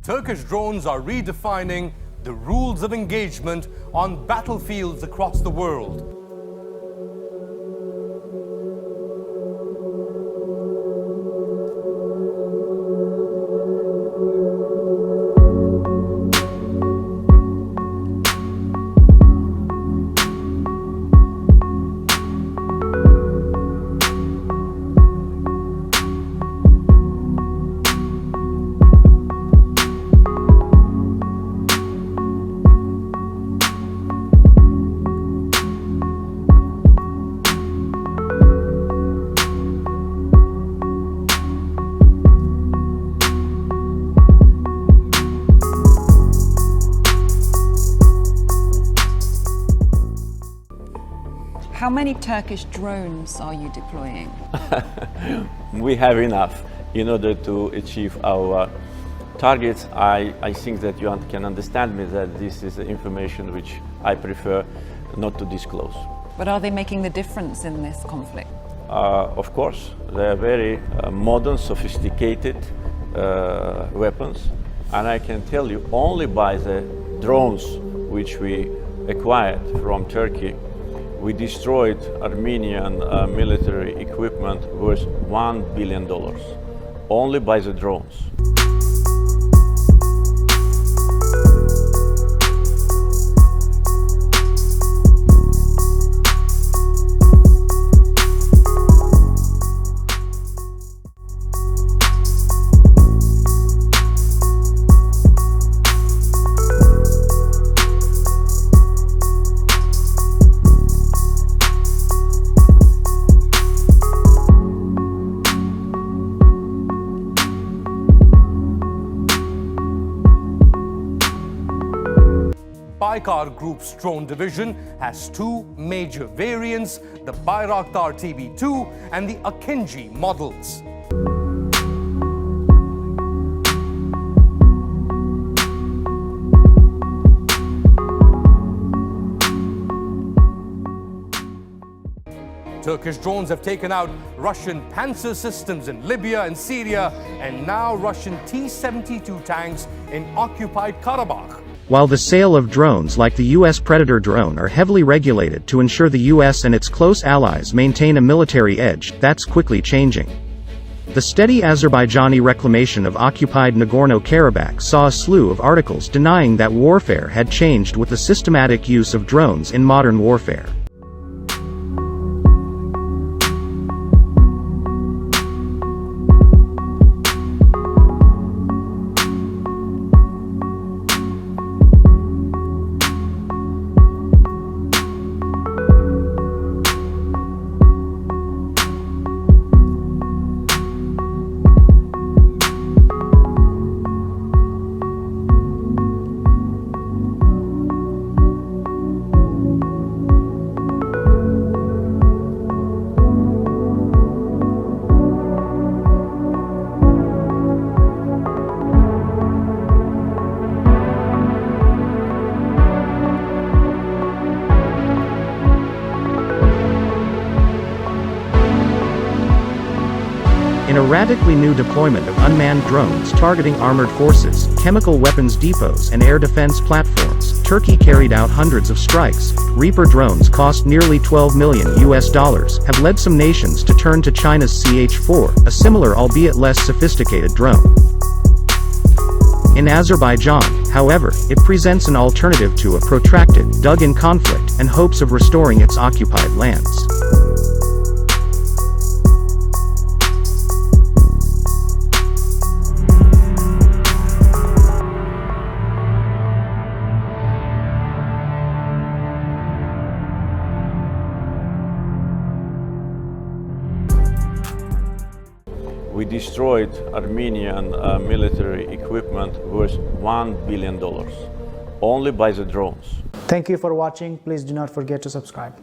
Turkish drones are redefining the rules of engagement on battlefields across the world. How many Turkish drones are you deploying? We have enough in order to achieve our targets. I think that you can understand me that this is information which I prefer not to disclose. But are they making the difference in this conflict? Of course, they are very modern, sophisticated weapons, and I can tell you only by the drones which we acquired from Turkey, we destroyed Armenian military equipment worth $1 billion, only by the drones. Baykar Group's drone division has two major variants, the Bayraktar TB2 and the Akinci models. Turkish drones have taken out Russian Panzer systems in Libya and Syria, and now Russian T-72 tanks in occupied Karabakh. While the sale of drones like the U.S. Predator drone are heavily regulated to ensure the U.S. and its close allies maintain a military edge, that's quickly changing. The steady Azerbaijani reclamation of occupied Nagorno-Karabakh saw a slew of articles denying that warfare had changed with the systematic use of drones in modern warfare. In a radically new deployment of unmanned drones targeting armored forces, chemical weapons depots and air defense platforms, Turkey carried out hundreds of strikes. Reaper drones cost nearly $12 million, have led some nations to turn to China's CH-4, a similar albeit less sophisticated drone. In Azerbaijan, however, it presents an alternative to a protracted, dug-in conflict, and hopes of restoring its occupied lands. We destroyed Armenian military equipment worth $1 billion, only by the drones. Thank you for watching. Please do not forget to subscribe.